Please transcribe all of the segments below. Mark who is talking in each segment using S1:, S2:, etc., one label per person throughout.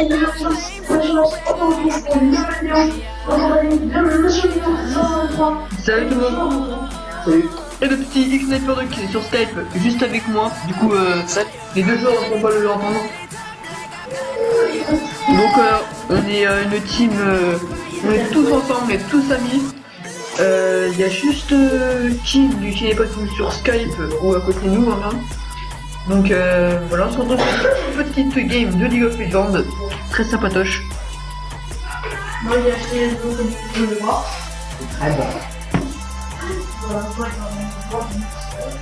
S1: Salut tout le monde. Salut. Et le petit X-Sniper qui est sur Skype, juste avec moi. Du coup, les deux joueurs ne vont pas le entendre. Donc, on est une team, on est tous ensemble, on est tous amis. Il y a juste Kim qui n'est pas venu sur Skype ou à côté de nous. Hein. Donc, voilà, on se retrouve sur une petite game de League of Legends, très sympatoche.
S2: Moi j'ai acheté le voir.
S3: Ah bon.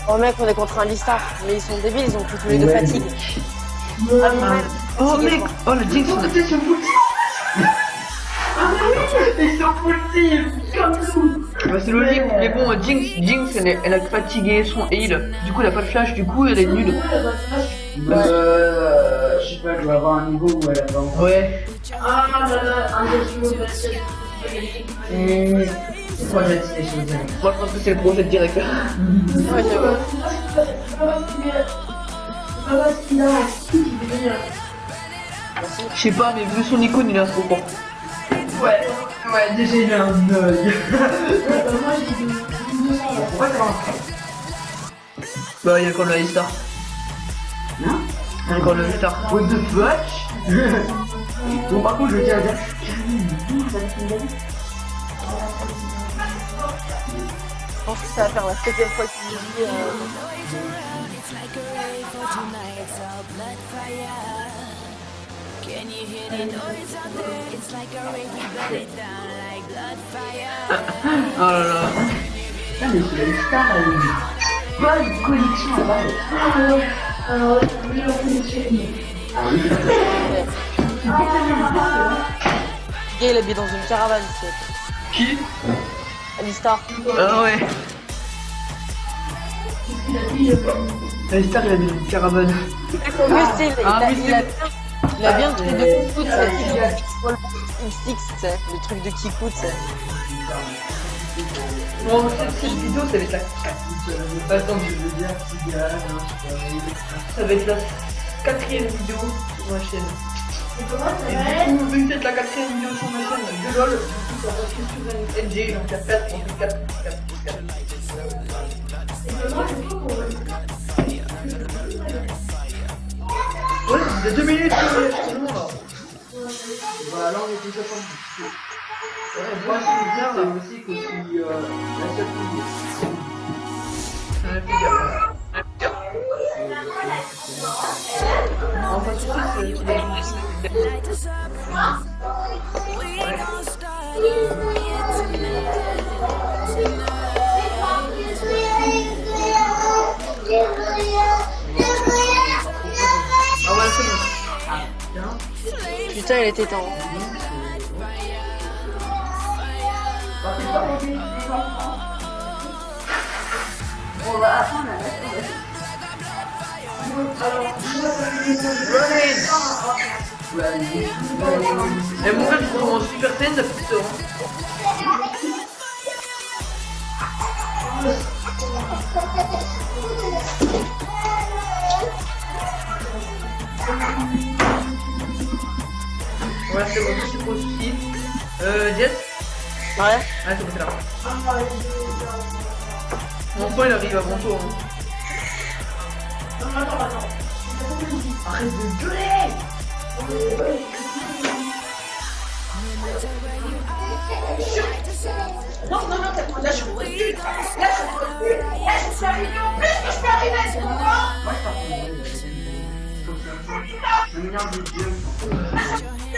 S4: Oh mec, on est contre un Listar, mais ils sont débiles, ils ont pris tous les deux fatigue. Ah,
S1: oh mec, oh le Jinx, on a fait sur full team. Ah oui, ils sont full team. Bah, c'est logique, mais bon, Jinx elle a fatigué son heal, du coup elle a pas de flash, du coup elle est nulle.
S3: Je sais pas, je dois avoir un niveau où elle a pas encore.
S1: Ouais.
S2: Ah là là, un des choses
S3: Moi je vais essayer chez elle.
S1: Moi je pense que c'est le projet direct.
S4: Ouais, j'avoue.
S1: Je sais pas, mais vu son icône il est un trop fort.
S3: Ouais, déjà il a un œil.
S2: Moi j'ai dit
S3: Pourquoi t'as lancé?
S1: Bah il y a encore le Star.
S3: Non?
S1: Il y a encore le Star.
S3: What the fuck? Bon par contre je tiens à dire.
S4: Je pense que ça va faire la 7ème fois qu'il me dit
S1: Oh là là.
S3: Ah mais c'est la Star a une bonne connexion à base.
S2: alors lui on fait
S4: Gay, il habite dans une caravane, tu sais.
S1: Qui?
S4: Alistar.
S1: Ah ouais. Le Star il a des caravanes.
S4: Oui, tu sais, il a bien le truc de Kikut, tu sais. X6, tu sais. Le truc de Kikut, tu sais.
S1: Bon, cette vidéo ça va être la... Attends,
S3: Je veux dire, cigale,
S1: ça va être la 4ème vidéo sur ma chaîne.
S2: Et comment ça
S1: Et
S2: va
S1: du coup, vu que c'est la 4ème vidéo sur ma chaîne de LOL, du coup ça va passer sur un LG, donc il y a 4, on fait 4. Ouais, il y a 2 minutes, c'est bon là.
S3: Bah là on est déjà pas. Ouais, moi ce qui est bien c'est aussi que je suis la seule fille.
S1: On a plus gaffe. Enfin, surtout, ah ouais, c'est bon.
S4: Putain, il était temps.
S3: On va apprendre à
S1: Et mon gars, je commence super saine, la petite sœur. Ouais, c'est bon, c'est pas le souci. Jess?
S4: Ouais.
S1: Ouais, c'est bon, c'est là. Mon enfant, il arrive avant toi. Hein. Arrête de gueuler!
S2: Non, là je pourrais plus. Là je pourrais plus. Là je suis arrivée en plus que je peux arriver à ce moment.
S3: Moi je m'énerve de Dieu.
S2: Il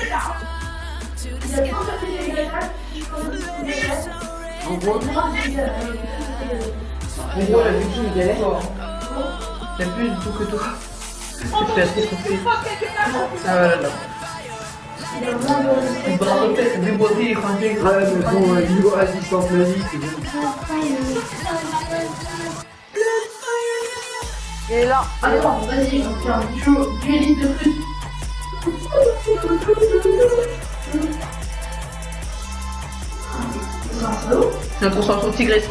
S2: y a trop de filles légales qui font
S3: En gros, la victime il est fort.
S1: T'aimes plus du tout que toi. Tu fais assez trop. Ah là là. Tu te rends compte, c'est déboîté, écrasé.
S3: Ah ouais, mais bon, niveau assistance magique, c'est bon.
S4: Il est là.
S2: Attends, vas-y, on fait un duo, dueliste de plus.
S1: C'est un concentration tigresse.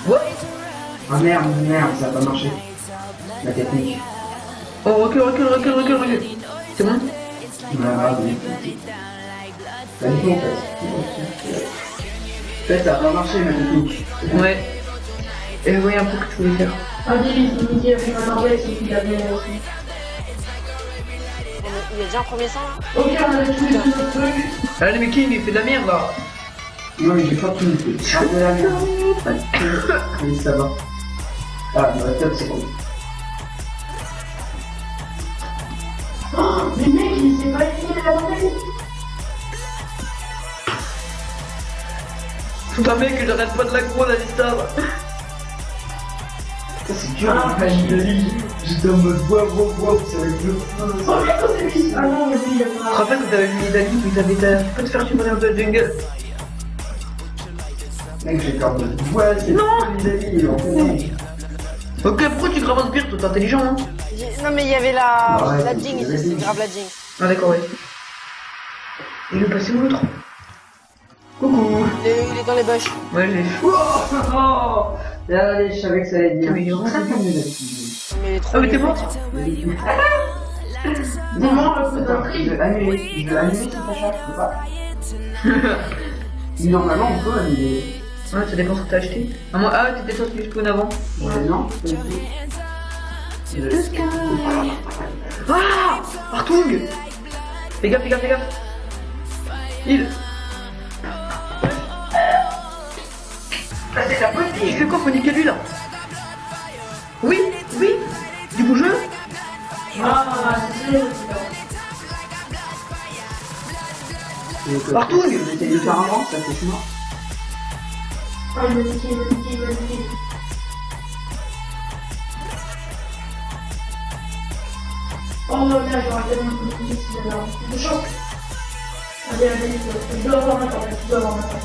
S1: What?
S3: Ah merde, ça a pas marché. La technique.
S1: Oh, recule. C'est bon?
S3: T'as dit en fait, ça a pas marché ma technique.
S1: Ouais. Et je voyais un peu que tu voulais faire.
S2: Ah, dis, il dit avec ma Marvel, c'est qu'il avait aussi.
S4: Il y a déjà un premier sang là?
S2: Ok, on a tous les autres trucs.
S1: Allez, mais King, il fait de la merde là.
S3: Non, mais j'ai pas tout fait. Je de la merde. Oui, ça va. Ah, dans la tête, c'est bon.
S2: Oh, mais mec, il s'est pas éliminé la Marvel.
S1: Tout un mec, il arrête pas de l'aggro la lista.
S3: Ça, c'est dur, l'image de vie. J'étais en mode bois, ça va être dur.
S2: Oh, mec, on s'est mis. Ah non, mais lui, il a
S1: Je te
S2: pas.
S1: rappelle quand t'avais mis Dali, puis t'avais ta. Tu peux te faire tuer dans le jungle.
S3: Mec, j'ai peur de bois, c'est
S1: Non.
S3: les amis, en fait.
S1: Ok, pourquoi tu graves un sbire? Toi, t'es intelligent, hein?
S4: Non mais il y avait la
S3: Ouais,
S4: Jinx,
S3: vas-y.
S4: c'est grave la Jinx.
S1: Ah, d'accord, ouais. Il est passé où l'autre? Coucou.
S4: Il est dans les bush.
S1: Ouais, j'ai.
S3: Oh, allez, je savais que ça allait être bien.
S1: Mais il est rentré.
S4: Mais il est trop
S1: Ah, mais t'es
S4: nul.
S1: mort?
S2: Maman, le coup d'un
S3: Je vais annuler cet achat, je peux pas. Normalement, on peut annuler.
S1: Ouais, ça dépend ce que t'as acheté. Ah, moi, ah, t'étais sorti du spawn avant.
S3: Non, pas du tout.
S1: Ah! Artung! Fais gaffe, fais gaffe, fais gaffe. Il. Ah, c'est la bonne. Tu fais quoi? Faut niquer lui là. Oui, oui. Du coup, je.
S2: Ah, c'est
S1: Partout.
S3: J'essaie de faire un rang, ça fait mort.
S2: Ah, il va niquer, il va niquer, il va niquer. Oh, là, j'aurais tellement de niquer si j'avais un peu de chance. Allez, allez, je dois avoir ma table, je dois avoir ma table.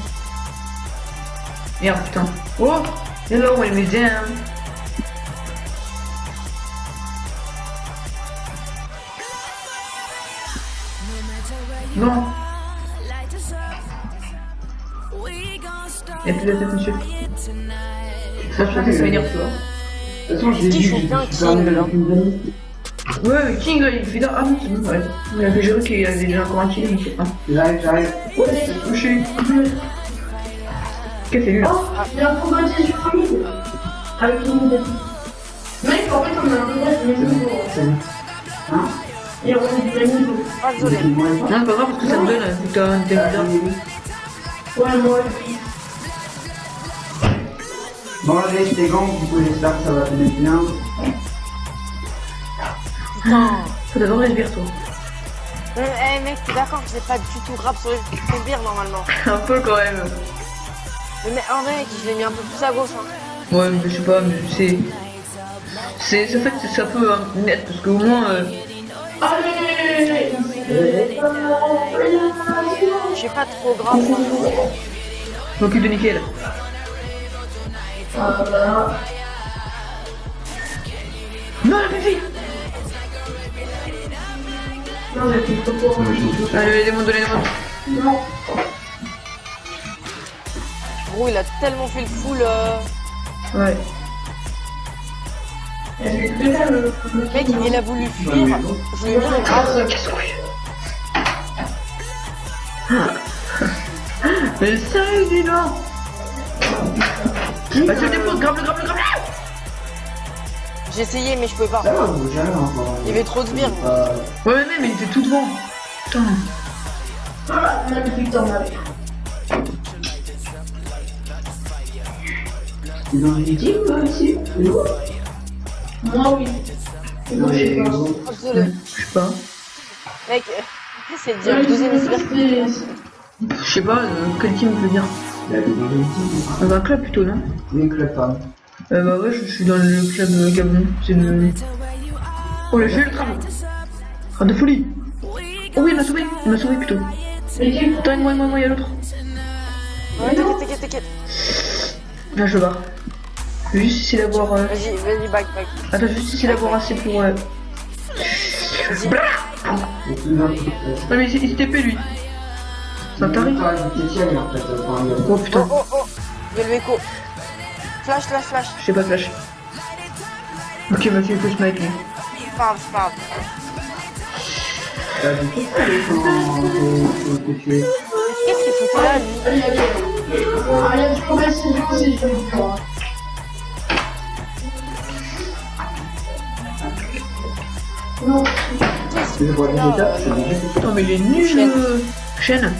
S1: Merde, putain. Oh! Hello, my madame. Non. Et puis la tête, monsieur. Ça, je pense que ça m'énerve, tu vois.
S3: De toute façon, je l'ai
S4: Qui
S3: dit,
S4: joue
S3: j'ai
S4: bien
S3: super
S4: King,
S3: nul
S4: là.
S3: avec une vanille.
S1: Ouais, mais King, là, il fait là. Ah non, c'est bon, ouais. Il avait juré qu'il avait déjà encore un kill, il fait un.
S3: J'arrive.
S1: Ouais, c'est touché. Qu'est-ce que c'est lui là?
S2: Oh, il y a un combat de sur un mid. Avec une mid. Mec, en fait, on a un combat de
S3: C'est
S2: niveau.
S3: bon, c'est bon. Hein?
S2: Et on est du même niveau.
S4: Ah désolé.
S1: Non, c'est pas grave parce que ça me donne, vu que t'as bizarre.
S2: Ouais, moi aussi.
S3: Bon, allez, je gants, du coup, j'espère que ça va te mettre bien.
S4: Putain.
S1: Faut d'abord les sbires, toi.
S4: Eh mec, t'es d'accord que j'ai pas du tout grave sur les sbires normalement.
S1: Un peu quand même.
S4: Mais en vrai, je l'ai mis un peu plus à gauche. Hein.
S1: Ouais, mais je sais pas, mais c'est. C'est. En fait, ça peut net parce qu'au moins.
S2: Allez!
S4: Je suis pas trop grave.
S1: Je m'occupe de nickel.
S2: Ah, voilà.
S1: Non, la petite!
S2: Non, mais c'est trop pour
S1: Allez, les démons, les démons.
S2: Non.
S4: Gros, il a tellement fait le full.
S1: Ouais.
S4: Mec, il a voulu fuir. Je lui ai mis un grave.
S1: Mais sérieux, dis donc! Bah, tu le déposes, grave-le, grave-le, grave-le!
S4: J'ai essayé, mais je peux pas.
S3: Ça va, vous gérez encore.
S4: Il y avait trop de sbires.
S1: Ouais, mais il était tout devant. Putain.
S2: Voilà, magnifique dans ma vie.
S3: T'es dans une équipe, toi, ici?
S2: Moi, oui. Et moi, je sais pas.
S4: Oh, désolé.
S1: Je sais pas.
S4: Mec, c'est dire le deuxième sbire.
S1: Je sais pas, quel team veut dire?
S3: Il a des dans une équipe.
S1: Dans un club plutôt, non?
S3: Oui, club, pardon.
S1: Bah ouais, je suis dans le club Gabon. C'est le. Oh, j'ai fait le tram! Ah, de folie! Oh oui, il m'a sauvé plutôt.
S2: Mais qui?
S1: Attends, moi, il y a l'autre.
S4: Ouais, t'inquiète.
S1: Là, je barre. Je vais juste essayer d'avoir.
S4: Vas-y, back.
S1: Attends, je vais juste essayer d'avoir assez pour.
S4: Vas-y.
S3: Et puis, là,
S1: Non, mais il s'est TP lui. Ça t'arrive? Oh putain,
S4: Oh. Il y a le écho. Flash.
S1: je sais pas flash. Ok, Mathieu, il faut snipe lui.
S4: C'est pas grave.
S3: Du coup, que tu es.
S4: Qu'est-ce qu'il foutait là, lui?
S2: Allez, allez. Allez, tu peux passer du coup, c'est du coup. Non.
S3: Tu veux voir les étapes, c'est déjà fait.
S1: Putain, mais il est nul, Chaîne.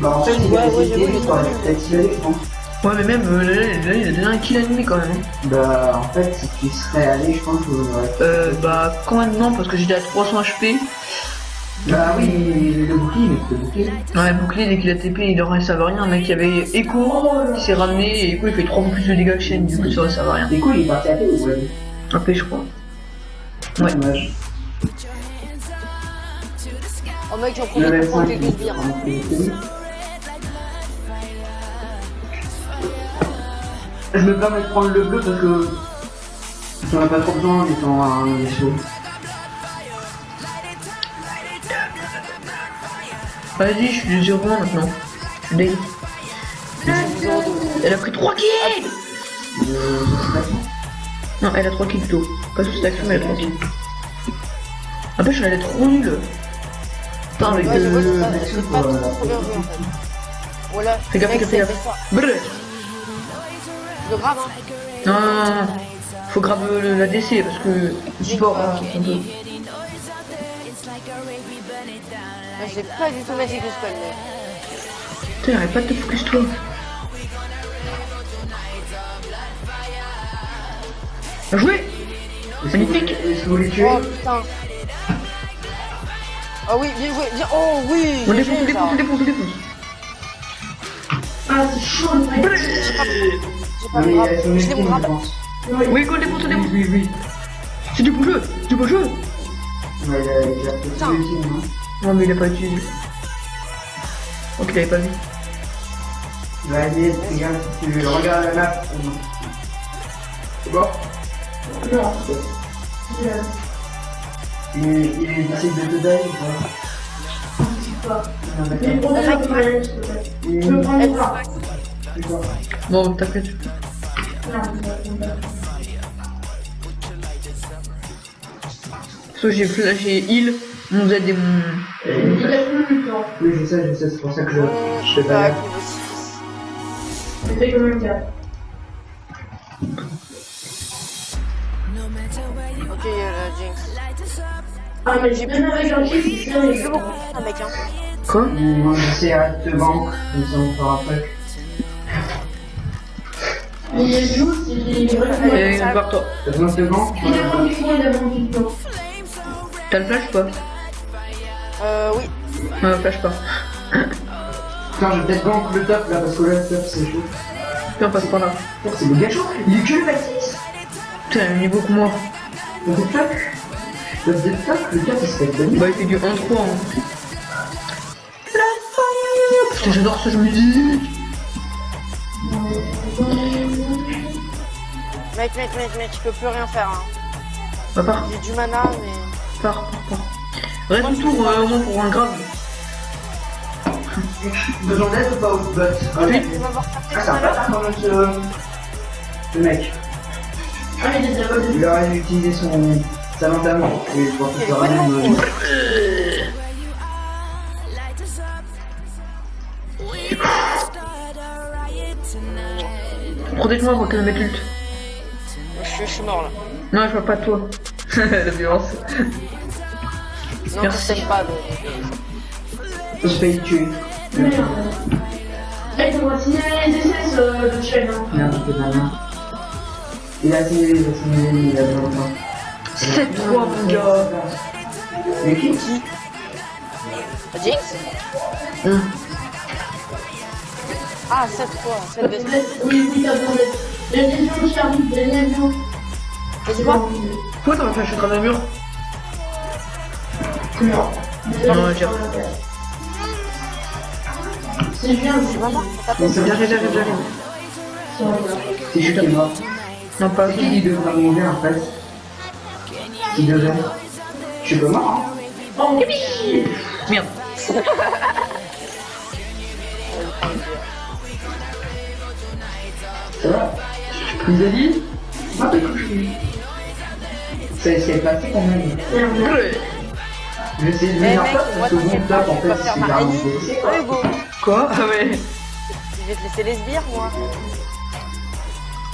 S3: Bah, en fait, c'est
S4: Ouais,
S3: des
S4: ouais,
S3: idées,
S4: j'ai
S3: tu pourrais peut-être y aller, je pense.
S1: Ouais, mais même là, il a déjà un kill et demi quand même. Hein.
S3: Bah, en fait, si tu serais allé, je pense que.
S1: Bah, quand même non, parce que j'étais à 300 HP.
S3: Bah oui, le bouclier, mais le bouclier.
S1: Ouais, bouclier, dès qu'il a TP, il aurait ça va rien. Un mec qui avait Echo, qui s'est ramené, et Echo il fait 3 fois plus de dégâts que Chaîne, du coup ça aurait ça va rien.
S3: Du coup, il est parti à pied ou ouais.
S1: AP, je crois. Ouais.
S3: Dommage.
S4: Oh mec, j'en
S3: Le
S4: profite pour
S3: level
S4: prendre
S3: 5,
S4: quelques sbires.
S3: Je me permets de prendre le bleu parce que j'en ai pas trop besoin en étant un vaisseau.
S1: Vas-y, je suis 0 maintenant. Je suis deg. Elle a pris 3 kills. Non, elle a 3 kills plutôt. Pas sous cette action, mais elle a 3 kills. Après, elle est trop nulle. Putain, avec
S4: Ouais, je vois,
S1: le...
S4: c'est pas trop bien joué en fait. Voilà.
S1: Fais gaffe,
S4: Mec,
S1: fais gaffe.
S4: c'est ça.
S1: Brrr.
S4: Je le grave, hein.
S1: Non, non, non, non. Faut grave la DC parce que le support, hein, un peu.
S4: Ouais, j'ai pas du tout magique le spell, mais.
S1: Putain, arrête pas de te focus toi. Bien joué. Magnifique.
S3: Est-ce que vous les tuez?
S4: Oh putain. Oh oui, bien joué, bien. Oh oui,
S1: On
S4: j'ai
S1: défonce, on
S4: fait ça.
S1: défonce, on défonce, on défonce.
S2: Ah, c'est chaud, le mec.
S4: J'ai pas
S3: Mais
S4: le grave.
S3: elles sont
S4: Je l'ai
S3: ultimes,
S4: mon
S3: je
S4: grave.
S3: pense.
S1: Oui, go, défonce, on défonce.
S3: Oui, oui.
S1: C'est du bon jeu, c'est du bon jeu.
S3: Ouais, il a peut-être
S4: Putain.
S3: ultime, hein.
S1: Non, mais il a pas utilisé. Ok, il avait pas vu.
S3: Vas-y, regarde, si tu regardes la map. C'est bon?
S2: Non.
S3: Il est difficile de te donner ou pas?
S2: Pas.
S3: Non,
S2: Mais
S3: d'accord.
S2: pour déjà, tu m'as s'il te plaît. Je peux prendre ça.
S3: D'accord.
S1: Bon, t'inquiète.
S2: Non, je vais prendre ça.
S1: Sauf j'ai heal, mon Z et mon...
S2: Il a plus le temps.
S3: Oui, je sais, c'est pour ça que je
S4: Je
S3: te balade.
S2: Il fait quand même 4.
S4: Ok, Jinx.
S2: Ah, mais j'ai bien avec un kill, c'est
S4: Je
S2: sérieux.
S4: veux beaucoup un mec, hein.
S1: Quoi?
S3: Moi, j'essaierai de te banque, comme ça on fera après.
S2: Mais il est joue, il est vraiment.
S1: Et vers toi.
S3: T'as besoin de te banque?
S2: Il a pas du tout, il a pas du tout.
S1: T'as le flash ou pas?
S4: Oui.
S1: Non, flash pas.
S3: Putain, je vais peut-être banque le top là, parce que là, le top c'est chaud.
S1: Viens, on passe par là.
S3: Putain, c'est méga chaud. Il est que le 26.
S1: Putain, il est beaucoup moins.
S3: Le top, le top, le top, il se fait donner.
S1: Bah, il fait du 1-3. Hein. Putain, j'adore ce jeu musique.
S4: Mec, je peux plus rien faire, hein.
S1: Bah, pars,
S4: J'ai du mana, mais.
S1: pars. Reste un tour, au moins pour un grave.
S3: Besoin d'aide ou pas au bot?
S1: Oui.
S4: Tu vas voir
S3: Ah,
S4: taper
S3: c'est un
S4: tout à l'heure.
S3: bâtard quand même ce mec.
S2: Ah, il est déjà pas
S3: Il aurait dû utiliser sa lanterne. Et je pense que ça aurait même.
S1: Protège-moi avant qu'elle mette l'ult.
S4: Je suis mort là.
S1: Non, je vois pas toi. La violence.
S4: Non,
S1: Merci.
S4: je t'aime pas, mais.
S3: Je vais le tuer.
S2: Merde. Mec, on va signaler les SS de chaîne. Hein.
S3: Merde, je fais rien. Il a signalé, il a besoin de temps.
S1: 7-3, mon gars.
S3: Mais qui?
S4: Jinx? Ah, 7 fois, 7 de
S2: Oui, t'as besoin d'aide. Il y a des gens qui arrivent, il y a des gens.
S4: Vas-y, quoi?
S1: Pourquoi t'as fait à travers le mur?
S2: Non.
S1: Non, j'ai-
S2: C'est bien,
S4: C'est maman, ça
S3: Mais
S4: tape.
S3: c'est bien,
S1: J'arrive.
S3: c'est juste qu'il est mort.
S1: Non, pas
S3: Qui dit devrait mourir en fait? Qui devrait? Je suis pas mort, hein?
S2: Oh,
S1: Merde.
S3: Ça va?
S1: Vous avez dit?
S3: Ah, t'es cool. C'est passé quand même.
S2: merde.
S1: Ouais.
S3: Je vais essayer de
S4: Eh
S3: venir
S4: mec,
S3: pas
S4: moi
S3: parce que mon
S4: t'inquiète pas,
S3: top en
S4: je vais pas
S3: fait
S4: faire
S3: c'est
S4: ma
S3: un
S4: haine.
S3: dossier.
S4: Hein, Hugo,
S1: Quoi? Ah ouais.
S4: je vais te laisser les sbires, moi.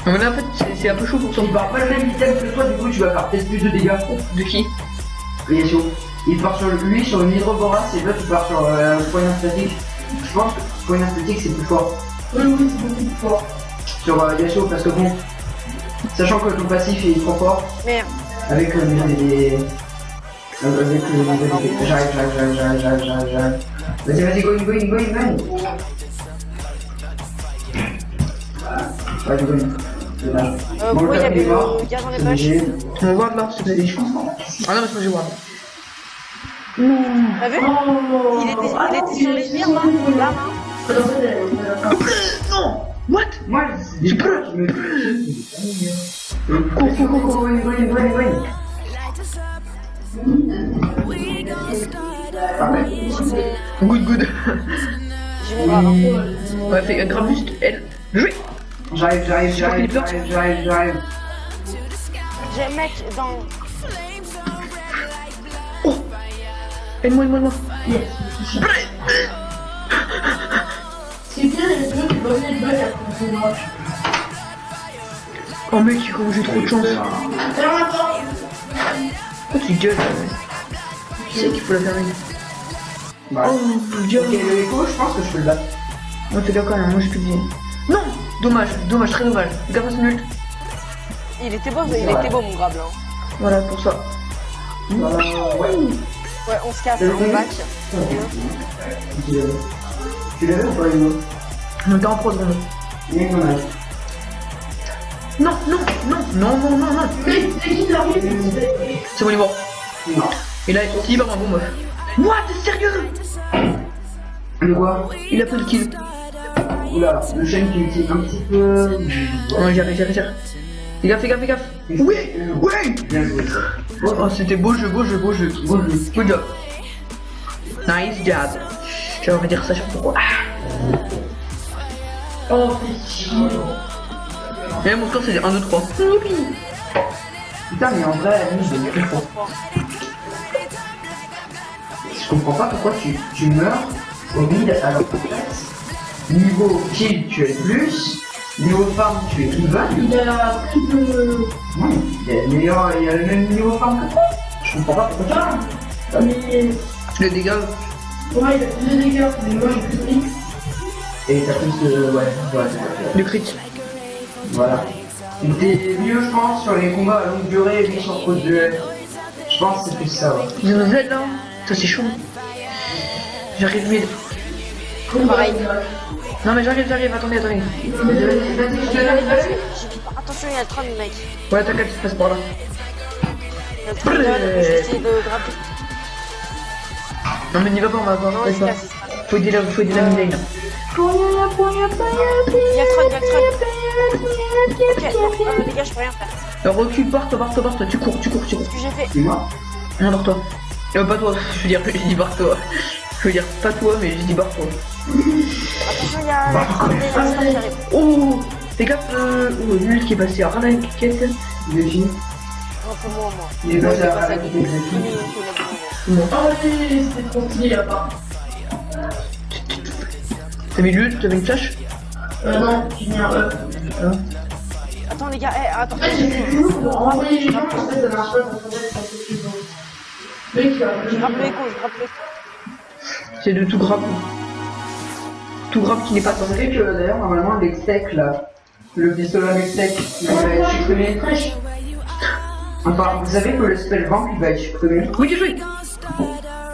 S1: Non, mais là, en fait, c'est un peu chaud pour ça.
S3: Il part pas le même item que toi, du coup tu vas faire peut-être plus de dégâts.
S1: De qui?
S3: Et chaud. Il part sur lui sur une hydroboras et toi tu pars sur poignard statique. Je pense que poignard statique c'est plus fort.
S2: Oui, c'est beaucoup plus fort.
S3: Sur Yasuo parce que bon, sachant que ton passif il est trop fort,
S4: Merde.
S3: avec les j'arrive. Vas-y, go in. Vas-y, go in.
S4: Pourquoi il y avait le gaz dans les poches?
S1: On va voir là, c'est des choses. Ah non, mais c'est pas je vois.
S4: T'as vu?
S2: Oh,
S4: Il était sur les sbires, là. Là, là.
S1: Non! What?
S3: Moi,
S1: Je peux.
S3: Go in.
S1: Good.
S4: J'ai mon grave.
S1: Ouais, fait grave juste elle. Jouer!
S3: J'arrive.
S4: J'ai un mec dans.
S1: Oh! Aide-moi.
S2: C'est bien, il y a deux qui vont venir de bac à moi.
S1: Oh mec, comment j'ai trop de chance.
S2: Alors attends.
S1: Oh, tu gueules. Qui c'est qu'il faut la fermer?
S3: Bah.
S1: Oh mon dieu.
S3: Ok, le écho, je pense que je peux le battre.
S1: On t'es d'accord, moi j'ai plus de vie. Non! Dommage, très dommage. Regarde son ult.
S4: Il était beau, mon grave, là.
S1: Voilà, pour ça.
S3: Ouais.
S4: Ouais, on se casse, on back.
S3: Tu l'avais ou pas, Hugo?
S1: On était en pro secondes. Non.
S2: Mais c'est qui t'arrive?
S1: C'est bon, il est mort.
S3: Non.
S1: Et là, il va un bon meuf. What? T'es sérieux?
S3: Le quoi?
S1: Il a pris le kill.
S3: Oula, le chêne qui est un petit peu...
S1: Non, j'arrive. Fais gaffe. Oui.
S3: Bien joué.
S1: Oh, c'était beau jeu. Good job. Nice job. J'aimerais dire ça, je sais pas pourquoi.
S2: Oh, putain.
S1: Et mon score, c'est 1, 2, 3.
S3: Putain, mais en vrai, je comprends pas pourquoi tu meurs au mid alors qu'en fait, niveau kill tu es plus, niveau farm tu es even.
S2: Il a plus de...
S3: Non, il y a le même niveau farm que toi. Je comprends pas pourquoi tu meurs.
S2: Ah, mais...
S1: Les dégâts.
S2: Ouais, il a plus de dégâts, mais moi j'ai plus de dégâts.
S3: Et t'as plus de... Ouais,
S1: Le crit.
S3: voilà. T'es mieux je pense sur les combats à longue durée, riche sur cause de... Je pense que c'est plus ça, ouais.
S1: Ils ont Z là. Ça c'est chaud. J'arrive mid.
S4: Pareil.
S1: Non mais j'arrive, attendez.
S3: Vas-y,
S4: Attention, il y a le train, mec.
S1: Ouais, t'inquiète, tu passes par là.
S4: Il y a le train, je vais essayer de grimper.
S1: Non mais n'y va pas, on va voir.
S4: Non, il se casse.
S1: Faut aider la mid lane.
S4: Il y a le train. Ok, les gars, je peux rien faire.
S1: Recule, barre toi, tu cours.
S4: Qu'est-ce que j'ai fait?
S3: c'est moi.
S1: Non, barre-toi. Pas toi, je veux dire, j'ai dit barre-toi. Je veux dire, pas toi, mais j'ai dit barre-toi.
S4: Attention, il y a la train qui arrive.
S1: Oh, fais gaffe, nul qui est passé à rien avec quête.
S3: Il est fini.
S4: Non, c'est moi.
S3: Il est passé à la
S4: Fini,
S1: Bon.
S2: Oh, c'était trop stylé là-bas.
S1: T'as mis l'ult, t'avais une flash?
S2: Non, j'ai mis un E.
S4: Attends, les gars, attends.
S2: En fait, j'ai fait tout pour envoyer les gens, en fait, ça marche pas quand on fait ça. Mec,
S4: Je grappe l'écho.
S1: C'est de tout grappe. Tout grappe qui n'est pas
S3: Vous savez que d'ailleurs normalement l'extec là, le pistolet l'extec, il va être supprimé. Enfin, vous savez que le spell vamp il va être supprimé.
S1: Oui, j'ai joué.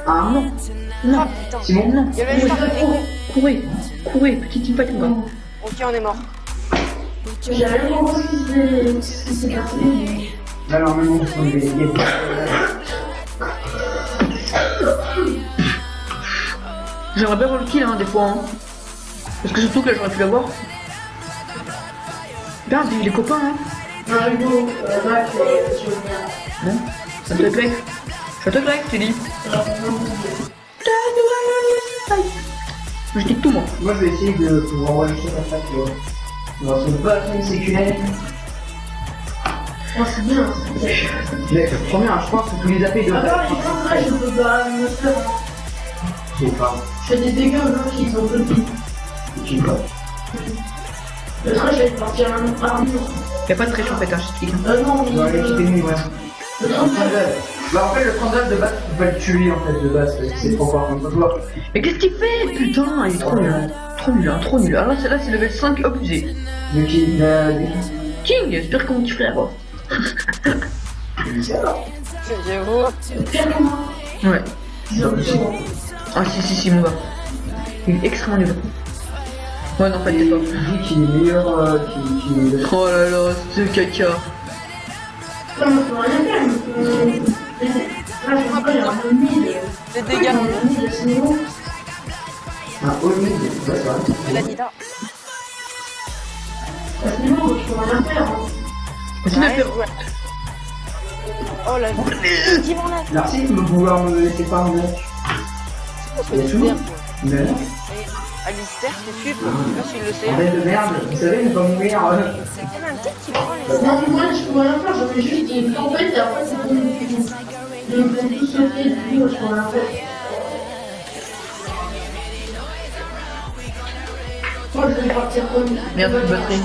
S3: Ah non.
S1: Non,
S4: Putain.
S3: Simon.
S1: non.
S4: Il y avait le train.
S1: Courez, petite teamfight, on va.
S4: Ok, on est mort.
S2: J'ai rien compris ce qui s'est passé.
S3: Là normalement vous sont des
S1: J'aimerais bien avoir le kill, hein, des fois. Hein. Parce que surtout que là, j'aurais pu l'avoir. Bien, vive les copains, hein.
S2: Non, Hugo, Mac, je veux bien.
S1: Non, ça te claque. Ça te claque, tu dis. Je dis tout, moi.
S3: Moi je vais essayer de pouvoir enregistrer comme ça que dans son bâton séculaire.
S2: Oh, c'est bien.
S3: Mais première, je pense que tous les AP de
S2: À part les gens, là, je peux pas me faire.
S3: je sais pas.
S2: Je fais des dégâts aux gens qui sont petits.
S3: Je sais pas.
S2: Le trash, je vais partir à armure.
S1: Y'a pas de trèche en fait, hein, je te dis.
S2: Non, mais.
S3: Ouais, qui t'es mis, ouais.
S2: Le
S3: Le
S2: 39.
S3: Trundle. Bah en fait le Trundle de base tu peux pas le tuer en fait de base parce que c'est trop fort contre toi.
S1: Mais qu'est-ce qu'il fait? Putain, il est trop nul. Trop nul, hein, trop nul. Alors là, c'est level 5 abusé.
S3: De qui
S1: King, j'espère qu'on petit frère.
S4: J'avoue.
S2: Pire que moi.
S1: Ouais.
S2: Exactement.
S1: Ah si, mon gars. Il est extrêmement nul. Ouais, non, pas de pas.
S3: Il dit qu'il est meilleur qu'il
S1: Oh là là, ce caca.
S2: Non, mais faut rien faire. Là, je sais pas, il y a un peu de mid.
S4: Les
S2: Il y
S4: dégâts.
S2: a un mid à ce niveau.
S3: un haut mid, c'est ça.
S4: Et la Nida.
S2: À ce niveau, je peux rien faire. Hein.
S1: Continue à
S4: Ouais,
S1: faire.
S4: ouais. Oh la vie. Dis-moi là.
S3: Merci de pouvoir me laisser parler.
S4: C'est quoi ce mystère?
S3: Mais non.
S4: Alistair, c'est tu, je sais pas s'il le sait.
S3: Bête de merde, vous savez, ne pas mourir.
S4: Elle a un tête qui prend les
S2: Non, mais moi, je peux rien faire. J'en ai juste une tempête et après, c'est bon. Ils vont tous sauter. Du coup, je peux rien faire. Moi, je vais partir comme.
S1: Merde, de batterie.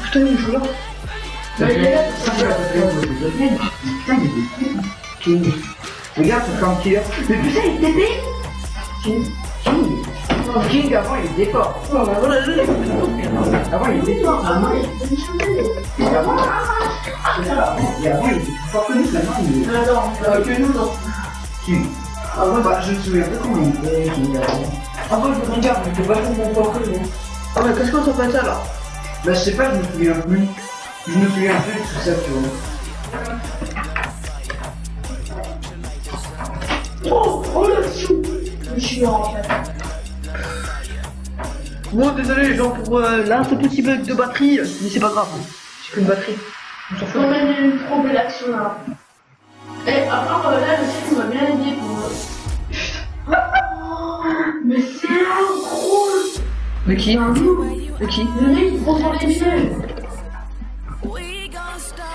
S1: Putain, il joue là.
S3: Regarde, c'est comme killer. Mais putain, il TP King, avant il était fort. Avant il était fort. Avant il était plus fort que nous, maintenant il est.
S2: Attends,
S3: Que nous, non. King. Avant, bah, je me souviens pas comment il était, King avant. Avant, je me regarde, mais c'est vachement fort que nous.
S1: Ah mais qu'est-ce qu'on s'en fait ça là?
S3: Bah, je sais pas, je me souviens plus. Je me souviens plus de tout ça, tu vois.
S2: oh le chou. Le chiant, en fait.
S1: Bon, désolé les gens pour là, ce petit bug de batterie, mais c'est pas grave. C'est qu'une batterie. On s'en fout.
S2: On a une trop belle action là. Et à part là, le film m'a bien aidé pour. Mais c'est un gros.
S1: De qui?
S2: C'est un loup.
S1: De qui?
S2: Le mec il prend sur les pieds.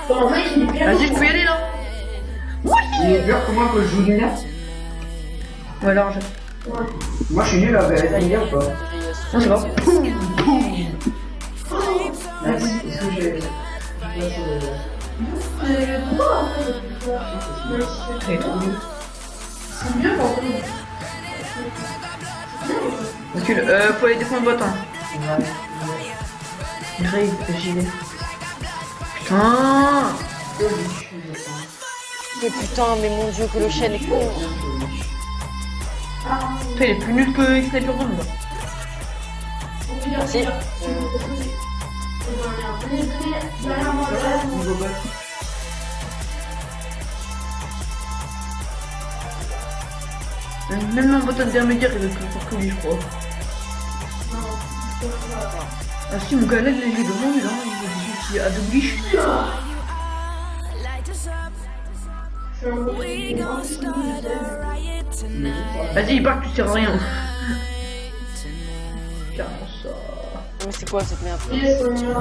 S2: Bon, le mec il est bien.
S1: Vas-y, je peux y aller là.
S3: Il est dur que moi que je joue Nina.
S1: Ouais, alors,
S2: Ouais.
S3: Moi, je suis nul avec la Nina ou pas?
S1: non, c'est pas.
S3: Merci. Est-ce que j'ai.
S2: Pourquoi en fait de faire ça?
S1: C'est trop nul.
S2: C'est mieux quand on.
S1: Recule, faut aller défendre bot, hein. Grave, gilet. Putain.
S4: Mais putain, mais mon dieu, que le chêne est con.
S1: Putain, il est plus nul que Sniper Bomb.
S4: Si.
S3: Niveau bot.
S1: Même un bot intermédiaire, il est plus fort que lui, je crois. Ah si, mon gars, là, il est devant lui, là. Il est à doublish. Vas-y, il part, tu sers à rien. Carrément ça.
S4: Mais c'est quoi cette merde?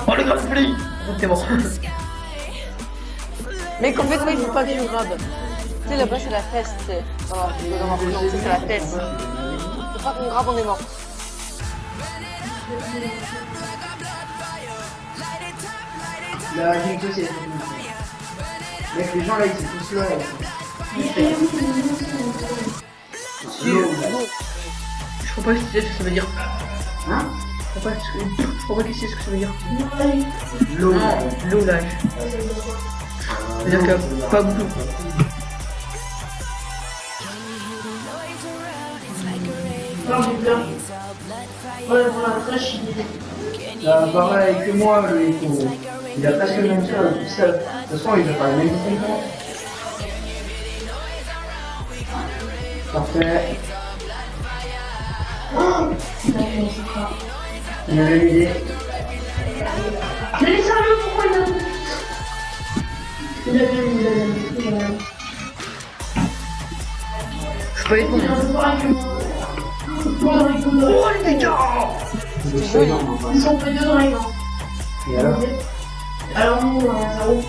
S1: Oh, le grave play. Oh, t'es mort.
S4: Mais complètement, il faut pas que je grave. Tu sais, là-bas, c'est la fesse, tu sais. Dans ma prénom, c'est la fesse. Faut pas qu'on grave, on est mort.
S3: La Jinx aussi, mec, les gens là, ils sont tous là.
S1: Je crois pas que c'est ce que ça veut dire.
S3: Hein?
S1: Je crois pas que c'est ce que ça veut dire.
S3: Low.
S1: Non, low life. C'est-à-dire que pas beaucoup.
S2: Non, j'ai peur. Ouais, voilà, trash, il est.
S3: Là, pareil que moi, lui, il a presque le même tir, tout seul. De toute façon, il fait pas la même chose. Parfait. On avait l'idée.
S2: Mais les sérieux, pourquoi il a. Il a bien mis, il a bien mis.
S1: Je peux être bon.
S2: Il a un peu pareil que moi. Moi, dans les coups de.
S1: Oh les dégâts!
S4: C'était joli.
S2: Ils sont fait 2 dans les mains.
S3: Et alors?
S2: Alors nous, on a 0.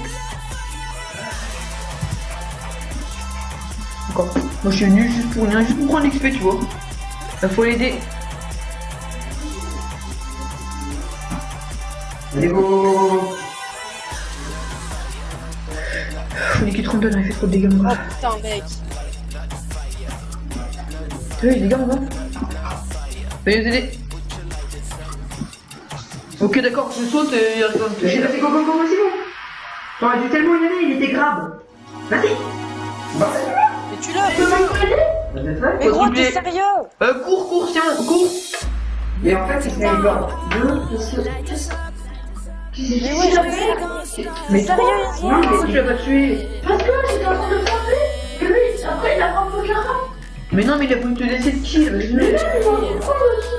S1: Encore. Moi je suis nul juste pour rien, juste pour prendre l'XP, tu vois. Faut l'aider.
S3: Allez, go!
S1: Faut niquer 32, il fait trop de dégâts, moi.
S4: Oh putain, mec.
S1: Tu vois, les dégâts, moi. Veuillez les aider. Ok, d'accord, je saute et il reste un
S3: J'ai passé go, go, go, c'est bon! T'aurais dû tellement y aller, il était grave! Vas-y! Bah,
S4: Mais tu l'as.
S3: vas-y, vas-y.
S4: Mais gros,
S1: oublier.
S4: t'es sérieux?
S1: Cours, Simon, cours.
S3: Et en fait, il se met encore deux,
S4: Mais ouais, je sais.
S1: Mais
S4: Sérieux,
S1: non, mais pourquoi tu l'as pas tué?
S2: Parce que j'étais en train de frapper. Que lui, après, il a frappé au carré.
S1: Mais non, mais il a voulu te laisser le kill.
S2: Mais là, il m'a fait prendre aussi.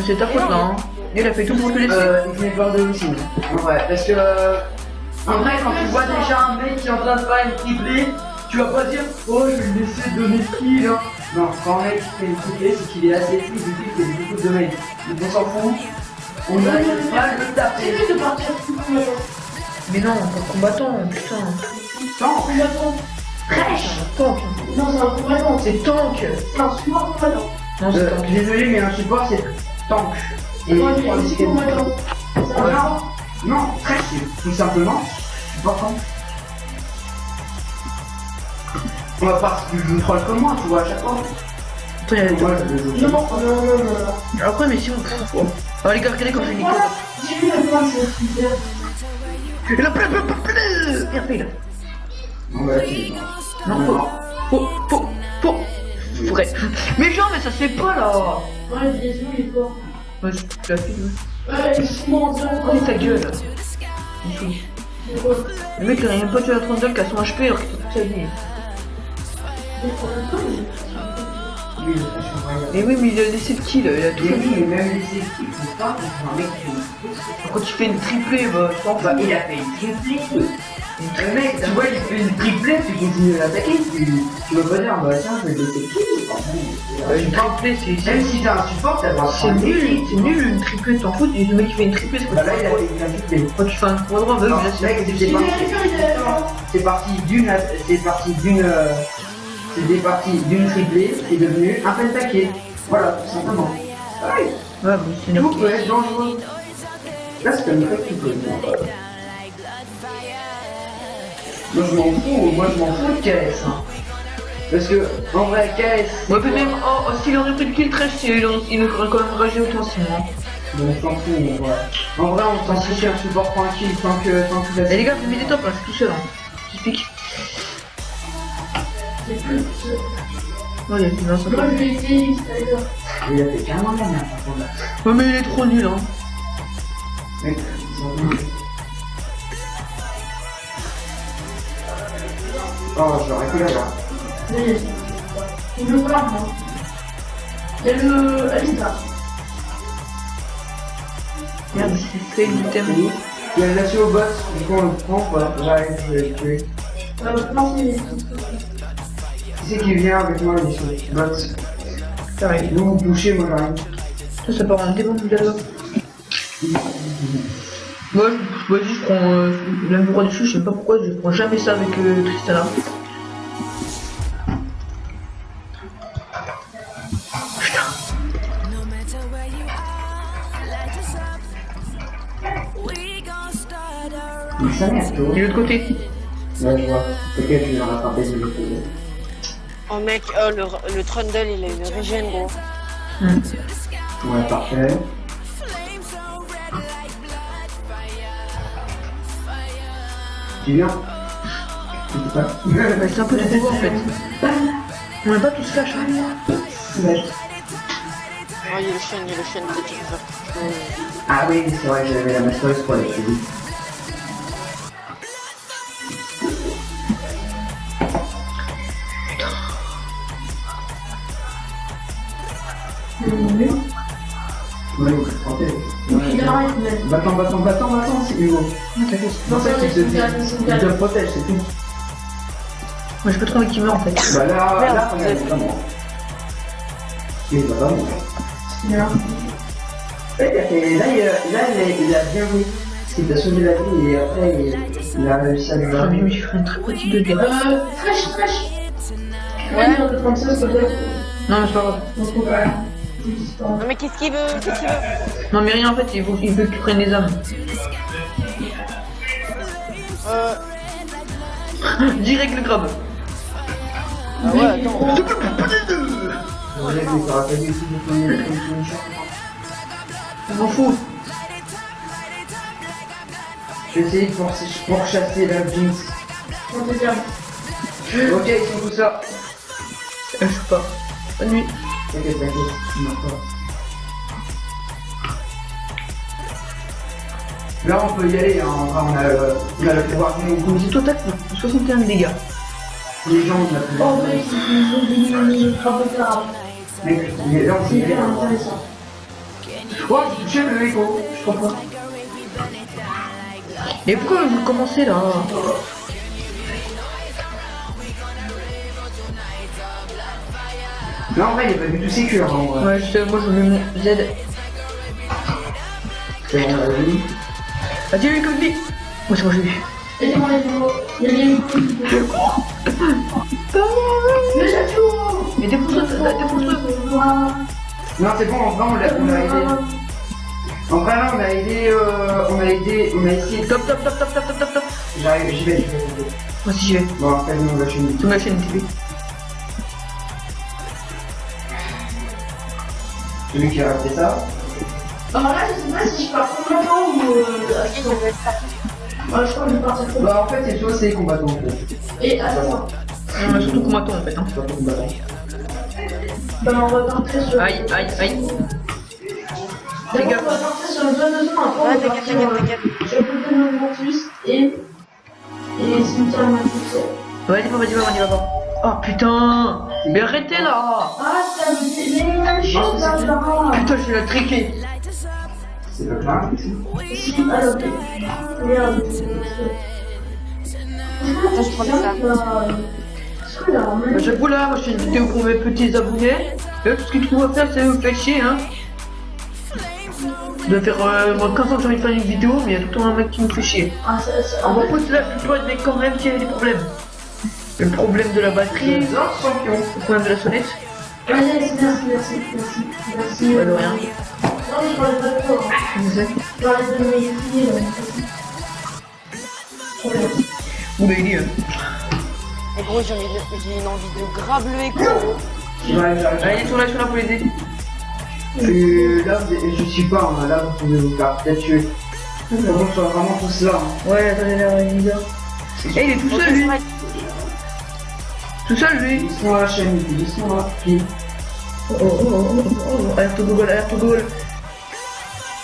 S1: C'est ta faute, là. Hein. Il a fait tout pour te laisser.
S3: il venait peur de aussi. En vrai, parce que. En vrai, quand tu vois déjà un mec qui est en train de faire une triplée, tu vas pas dire oh, je vais le laisser donner le kill. Hein. Non, quand un mec fait une triplée, c'est qu'il est assez fou, qu'il y a beaucoup de mecs. Donc on s'en fout. On n'arrive pas à le
S2: C'est
S3: taper.
S2: lui de partir tout combattant.
S1: Mais non, t'es combattant, putain.
S3: Tank,
S2: Combattant.
S3: crèche.
S1: Tank.
S2: Non, c'est un combattant.
S1: C'est tank.
S2: C'est un support combattant.
S1: Non, c'est tank.
S3: Désolé, mais un support c'est tank. Et
S2: Ouais, mais c'est combattant. C'est un
S1: Ouais.
S2: marrant.
S3: non, crèche, c'est tout simplement support tank. On va pas se joue troll comme moi, tu vois, à chaque fois.
S1: Attends, il y a
S3: Moi, je le joue.
S2: Non.
S1: Après, mais si on. Alors, les gars, regardez comme je vais niquer.
S2: Voilà. J'ai vu la fin, c'est super.
S1: Il a plein. Bien fait, là.
S3: Non, bah, c'est-
S1: Non, faut. Vrai. Mais genre, mais ça se fait pas, là.
S2: Ouais, les yeux, il est fort.
S1: Ouais, tu l'as fait, ouais.
S2: Ouais, ils sont en train
S1: Oh, ta gueule. Il est fou.
S2: de quoi?
S1: Le mec, il a rien pas tué la 32 qui a son HP alors qu'il a toute sa vie.
S3: Oui, je suis
S1: Mais oui, mais il a laissé le kill, il a tout
S3: Et
S1: fait.
S3: oui, mais même les équipes, c'est pas un mec qui.
S1: Quand tu fais une triplée, bah, je t'en
S3: Bah,
S1: fous.
S3: il a fait une triplée. Le mec, tu vois, il fait une triplée, tu continues à l'attaquer. Tu vas pas dire, bah tiens, je vais le laisser le kill.
S1: Une triplée,
S3: Même si t'as un support, t'as droit à
S1: c'est
S3: prendre des
S1: nul,
S3: kills.
S1: c'est nul une triplée, t'en fous, le mec qui fait une triplée, c'est
S3: Bah
S1: quoi
S3: là, il a fait une triplée.
S1: Quand tu fais un croix droit, bah,
S3: Non,
S1: oui, là,
S3: mec,
S1: c'est.
S3: c'était parti d'une triplée, c'est devenu un pentakill. Voilà, tout simplement. Ouais,
S1: Ouais, bah, c'est une
S3: tout peut être dangereux. Là, c'est comme ça que tu peux. Moi, je m'en fous de KS. Hein. Parce que, en vrai, KS.
S1: Ouais, mais même, s'il aurait pris le kill trash, il aurait quand même ragé autant, sinon. Hein.
S3: Bon, on s'en fout, en vrai. En vrai, on s'en fiche un support tranquille tant que
S1: Eh, les gars, vous mettez top, là, je suis tout seul, hein. Qui pique. Ouais, il y a plus d'un seul.
S2: Moi, je l'ai dit, c'est-à-dire.
S3: Il a fait carrément de la merde, par contre, là.
S1: Ouais, mais il est trop nul, hein.
S3: Mec, ils sont nuls. Oh, j'aurais pu l'avoir.
S2: Il le parle, moi. Il y a le Alisa.
S1: Merde, c'est le thème.
S3: Il y a le lâché au boss, du coup on le prend, quoi. J'arrive, je vais le tuer.
S2: Non, c'est.
S3: Qui c'est qui vient avec moi, les bots?
S1: Pareil.
S3: Nous, vous bouchez, moi j'arrive.
S1: Ça part en démon du dialogue. Moi, vas-y, je prends la roi des choux, je sais pas pourquoi, je prends jamais ça avec Tristana.
S3: Mais ça merde, toi.
S1: Et l'autre côté.
S3: Ouais, je vois. Ok, je vais le rattraper de l'autre côté.
S4: Oh mec, le Trundle, il a une régène, gros.
S3: Ouais, parfait. Tu viens? Tu sais pas?
S1: Ouais, c'est un peu trop beau en fait. On n'a pas tous flash, hein.
S3: Ouais.
S4: Oh, il y a le chêne, peut-être que je vais faire.
S3: Ah oui, c'est vrai, j'avais la masteuse pour les cheveux. Oui, santé.
S2: Il arrête, mais.
S3: Battant, c'est Hugo.
S2: Non, ça,
S3: il
S2: c'est une gare, c'est une gare.
S3: te protège, c'est tout.
S1: Moi, j'ai pas trop envie qu'il meure en fait.
S3: Bah là,
S4: Merde,
S3: là,
S4: vous
S3: regarde,
S4: êtes-
S3: vraiment. Il va pas mourir.
S2: Bien.
S3: Ouais, il a bien joué. Il t'a sauvé la vie et après il a réussi à lui
S1: Ah,
S3: faire.
S1: mais je ferai une très petite de guerre.
S2: Fraîche.
S4: Ouais.
S2: Ouais, de 36 peut-être.
S1: Non, mais c'est pas grave.
S2: Donc voilà.
S4: Non, mais qu'est-ce qu'il veut? Qu'est-ce qu'il veut?
S1: Non, mais rien en fait, il veut que tu prennes les âmes. Direct le grab.
S4: Ah ouais, attends.
S3: Ouais, mais t'auras pas dû essayer de tourner le finition.
S1: Je m'en fous.
S3: Je vais essayer de pourchasser la Jinx.
S2: On te dire.
S3: Ok, ils sont tous là.
S1: Je sais pas. Bonne nuit.
S3: T'inquiète, tu m'as pas. Là, on peut y aller, hein. Enfin, on a le pouvoir de nous.
S1: Mais c'est toi, tac, 61 dégâts.
S3: Les gens, on a plus.
S2: Oh, mais ils ont des travaux graves.
S3: Mec, là, on
S2: C'est
S3: peut y aller.
S2: hyper intéressant.
S3: Oh, j'ai touché le écho. Je comprends.
S1: Et pourquoi vous commencez là?
S3: Là, en vrai, il n'y a pas du tout sécure. Hein, ouais.
S1: Ouais, je sais, moi je mets mon Z.
S3: C'est bon, on l'a vu.
S1: Ah, tu as vu comme dit? Moi c'est moi j'ai vu.
S2: Aidez-moi les mots. Il y a des mots. Mais j'ai tout.
S1: Mais défonce-toi.
S3: Non, c'est bon, en vrai, on l'a aidé. En vrai, là, on a essayé.
S1: Top.
S3: J'arrive, j'y vais.
S1: Moi aussi j'y vais.
S3: Bon, après, nous, on va chez nous.
S1: Sur ma chaîne TV.
S3: Celui qui a raté ça.
S2: Alors là, je sais pas si je pars complètement ou.
S4: Ok, je vais faire.
S2: Ouais, je crois que je vais partir complètement.
S3: Bah, en fait, c'est soit c'est combattant. En fait.
S2: Et attends.
S1: On a surtout combattant en fait. Hein.
S3: Soit combattant.
S2: Ben, on va partir sur.
S1: Aïe.
S2: D'abord, on va partir sur le zone de zone. Après, on
S4: Ouais,
S2: va partir
S4: t'inquiète.
S2: sur le côté de Montus et cimetière Montus.
S1: Vas-y, va voir. Oh putain. Mais arrêtez là.
S2: Ah, ça me fait les mêmes choses là.
S1: Putain, je vais la triquer.
S3: C'est le plein.
S2: Si, alors, merde.
S4: Attends, je prends ça.
S1: À chaque fois là, moi je fais une vidéo pour mes petits abonnés. Et eux, tout ce qu'ils trouvent à faire, c'est me faire chier, hein. Je dois faire moi 15 ans que j'ai envie de faire une vidéo, mais il y a tout le temps un mec qui me fait chier.
S2: Ah, ça.
S1: On va poser la plupart des quand même qu'il y a des problèmes. Le problème de la batterie, le problème de la sonnette.
S2: Allez, merci.
S1: Pas de rien.
S2: Non, je parlais pas de toi. Je parlais de mes filles.
S1: Ou les idées, hein.
S4: Mais gros, j'ai une envie de grave le écho.
S3: J'arrive.
S1: Allez, ils sont là pour l'aider.
S3: Là, je suis pas, hein. Là, vous pouvez vous faire peut-être tuer. On soit vraiment tous là. Hein.
S1: Ouais, attendez, là, il est bizarre. Eh, il est tout seul, lui. Tout seul, lui.
S3: Ils sont à la chaîne, ils sont là. Puis,
S1: Oh. Alerte au goal.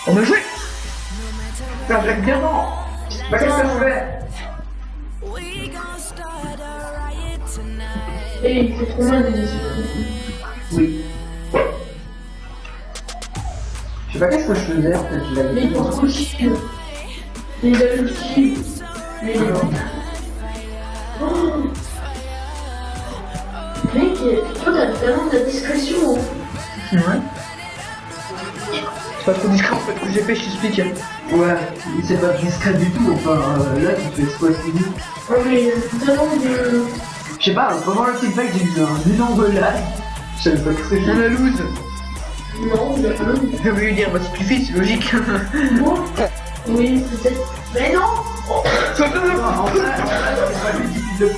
S1: On me joué.
S3: putain, je bien non. Bah, qu'est-ce que je fais?
S2: Et il fait trop mal de les
S3: Oui. Je sais pas qu'est-ce que je faisais en fait, je l'avais
S2: Mais il pense au chien. Mais il a le chien. Mais il est mort. Oh. Mec, toi t'as vraiment de la discrétion.
S1: Ouais. C'est pas trop discret en fait, que j'ai fait, je t'explique.
S3: Ouais, c'est pas discret du tout, enfin, là tu fais ce quoi-ci.
S2: Oh mais tellement de...
S3: Je sais pas, pendant le feedback j'ai eu un énorme lag. Je savais pas ce que
S1: On
S3: j'ai.
S1: a lose.
S2: Non, il a pas le...
S1: Je vais lui dire, bah si tu fais, c'est logique.
S2: Bon. Oui, peut-être. Mais non.
S3: En vrai, c'est pas lui qui dit le.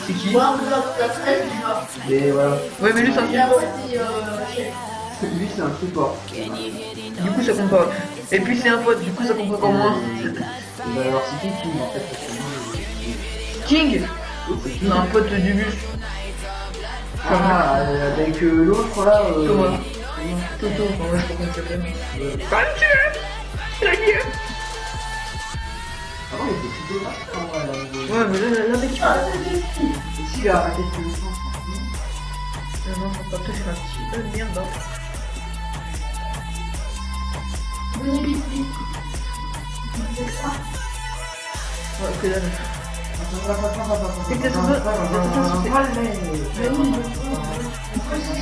S1: C'est qui?
S2: Moi, on peut faire la traite, tu vois.
S3: Et voilà.
S1: Ouais, mais lui, c'est un
S2: Il a
S1: support.
S2: arrêté, chef.
S3: Lui c'est un support.
S1: Du coup, ça compte pas. Et puis, c'est un pote, du coup, ça compte encore moins.
S3: Il va y avoir City King en fait.
S1: King. C'est un pote du bus.
S3: Ah, avec l'autre là.
S1: Comment? Toto, enfin, ouais, je sais pas comment il s'appelle. La gueule.
S3: Avant il était plutôt là.
S1: Ouais, mais là, mec,
S2: Ah,
S3: Ici il a arrêté de faire ça.
S1: non, ça va pas faire un petit peu de merde. Hein.
S2: venez vite, vite.
S1: Ouais, que dalle.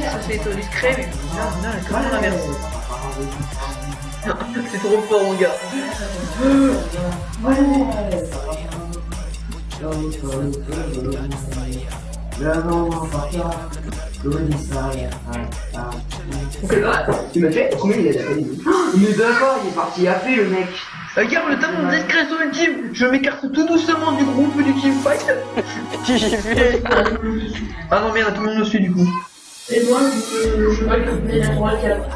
S1: Ça, c'est discret, mais non, comment on inverse? C'est trop fort, mon gars.
S3: Tu m'as fait combien il a déjà fait? Il est d'accord, il est parti à fait le mec.
S1: Regarde le temps de discrétion ultime. Je m'écarte tout doucement du groupe du teamfight.
S4: J'y vais.
S1: Ah non merde, tout le monde me suit du coup.
S2: Et moi, je vois que les droits cap.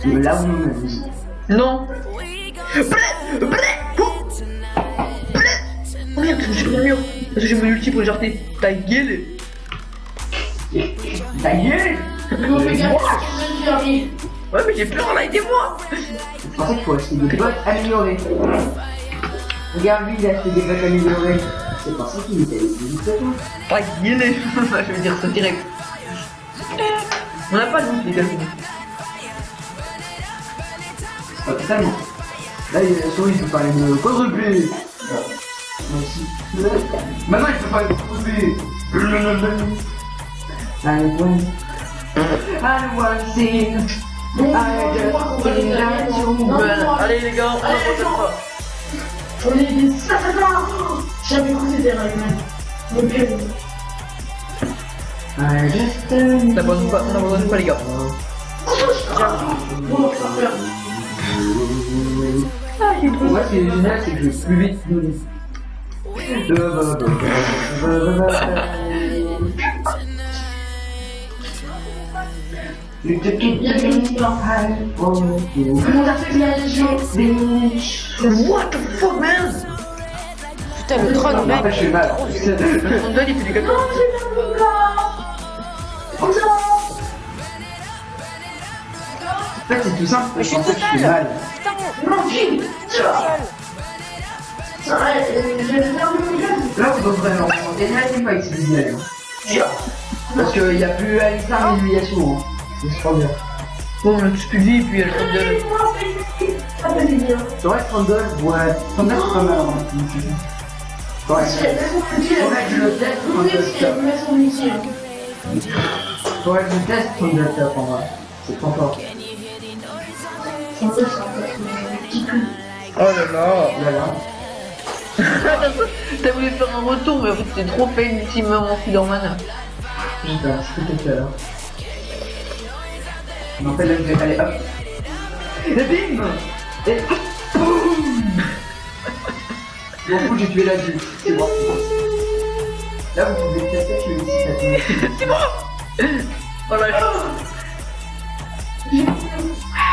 S3: Mais là, vous m'avez dit.
S1: Non. Oh merde, je suis pris le mur. Parce que j'ai mon ulti pour les jarter. Ta gueule.
S3: Ta gueule!
S2: On fait gaffe à ce qui arrive.
S1: Ouais mais j'ai peur là, aidez-moi.
S3: En fait, il faut acheter des bottes améliorées. Regarde, lui, il a acheté des bottes améliorées. C'est pour ça qu'il était avec nous.
S1: Ta gueule. Je vais dire ça direct. On n'a pas de loot les gars.
S3: Pas totalement. Là, il y a la souris, il peut parler de quadruplé. Moi aussi. Maintenant, il peut parler de quadruplé. I want to sing.
S1: Allez les gars, on va pas.
S2: On est des assassins. J'avais cru que c'était la même. Le pire.
S1: On n'abandonne pas les gars.
S2: Bon, ça va faire.
S3: Moi, ce qui est génial, c'est que je vais plus vite.
S2: Il y a quelqu'un qui va. Comment t'as fait bien les gens?
S1: What the fuck man?
S4: Putain, le troll, mec.
S3: Je suis mal.
S1: Le Trondel il fait des
S2: Non,
S1: gâteaux.
S2: c'est pas mon gars. Oh non.
S3: En fait, c'est tout simple.
S4: Mais je suis
S3: En fait,
S4: tout
S3: je suis
S4: seul.
S3: mal.
S4: Putain,
S2: Non, Jim.
S4: je suis seul.
S2: Ça va, je vais faire mon gars.
S3: Là, on doit vraiment gagner la team fight, c'est génial. Parce qu'il n'y a plus Alissa en humiliation. C'est trop bien.
S1: Bon, on a tous plus de vie et puis il y a le Trondel.
S2: Ça fait du bien.
S3: C'est vrai que Trundle, ouais. Trundle, c'est pas mal. Ouais. Faudrait que je le teste, Trundle. Faudrait que je teste Trundle, ça pour moi. C'est trop fort.
S1: Oh là là.
S3: Voilà.
S1: T'as voulu faire un retour mais en fait c'était trop fait ultimement Spider-Man.
S3: Putain, c'est tout à l'heure. Mais en fait, là, je vais aller hop. Et bim! Et boum! Je m'en fous, j'ai tué l'adulte. C'est bon. Là, vous pouvez tester que je vais ici.
S1: C'est bon. Voilà.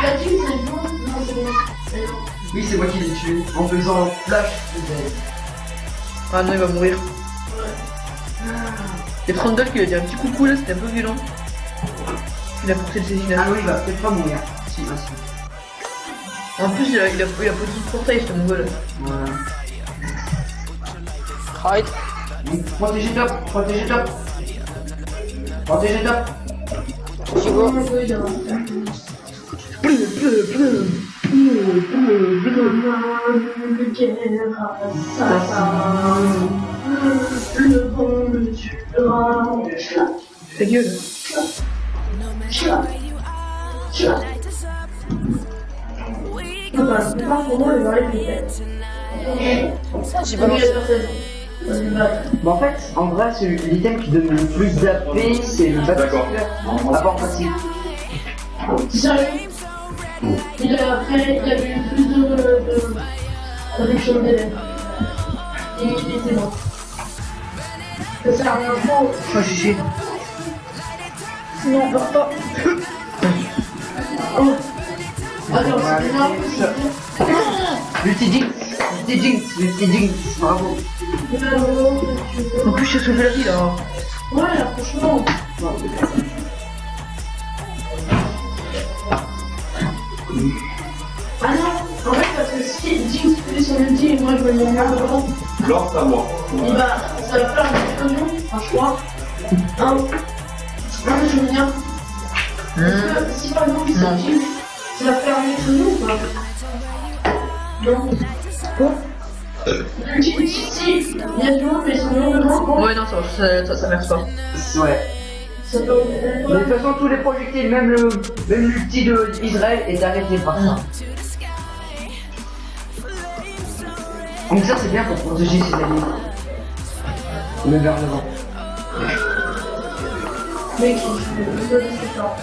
S2: La team, c'est bon. Non, c'est bon.
S3: Oui, c'est moi qui l'ai tué en faisant flash.
S1: Ah non il va mourir. Et Trondel qui lui a dit un petit coucou là, c'était un peu violent. Il a poussé le Cécile.
S3: Ah oui, il va peut-être pas mourir. Si, ah, si.
S1: En plus il a petit portail ce mongol.
S3: Voilà.
S4: Right.
S3: Protégez top, protégez top. Protégez top.
S4: J'y go.
S2: Le bon me tuera.
S1: Ta gueule.
S2: C'est pas pour moi le vrai peut-être.
S4: J'ai pas mangé.
S3: Bon, en fait, en vrai, l'item qui donne le plus d'AP, c'est le
S5: D'accord.
S3: Apport passif.
S2: Sérieux? Il a eu plus de réduction d'élèves. Et il était mort. Ça sert à rien de trop.
S1: Oh chichi.
S2: Non, pas. Oh. Attends, c'est bien.
S3: Multi-jinx, bravo.
S1: En plus j'ai sauvé la vie là.
S2: Ouais, là, franchement. Ah non, en fait, parce que si Jinx fait son ulti et moi je vais le mettre devant,
S5: Lors, c'est à moi.
S2: ça va faire un explosion, enfin, je crois. Je veux dire. Parce que si par exemple c'est
S1: Non.
S2: Jinx, ça va faire une explosion ou pas? Non. Quoi? Si, il y a du monde, mais ils sont non devant.
S1: Ouais non ça marche pas.
S3: Ouais.
S2: Ça peut.
S3: Mais de toute façon, tous les projectiles, même l'ulti de Israël est arrêté par ça. Donc ça c'est bien pour protéger ses alliés. Le vers devant.
S2: Mec, il faut c'est ça.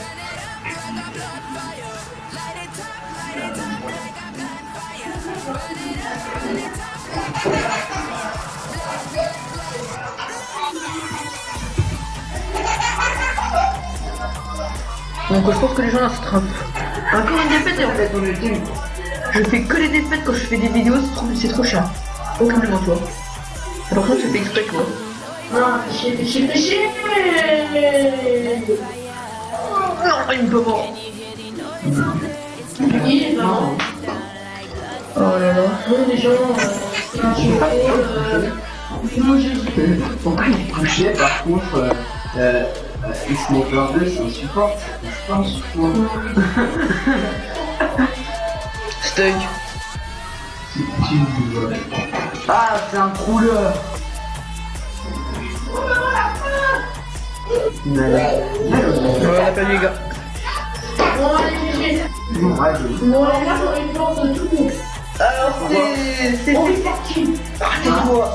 S1: Donc je pense que les gens là c'est trop... Encore une défaite et en fait on ultime. Je fais que les défaites quand je fais des vidéos, c'est trop cher. Horriblement toi. Par contre je fais exprès quoi.
S2: Non, péché.
S1: Non, il me peut mort.
S2: Il est là.
S1: Oh là là.
S2: Les gens, moi je
S3: Pourquoi il couchait par contre Sniper 2 c'est un support, je pense.
S1: Steak.
S3: Ah c'est un trouleur.
S1: Voilà pas les gars.
S2: Bon, allez, GG. Bon, alors moi j'aurais une porte de tout le monde.
S1: Alors c'est
S2: On est parti.
S1: moi.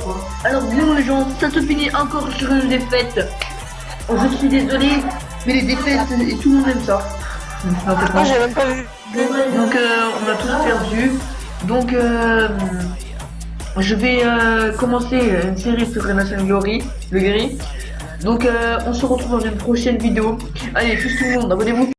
S1: Alors bon les gens, ça se finit encore sur une défaite. Je suis désolé, mais les défaites, et tout le monde aime ça. Non, peut-être
S4: Moi
S1: pas.
S4: j'ai même pas vu.
S1: Donc on a tous perdu. Donc je vais commencer une série sur Renaissance Glory, le gris. Donc on se retrouve dans une prochaine vidéo. Allez, tous tout le monde, abonnez-vous.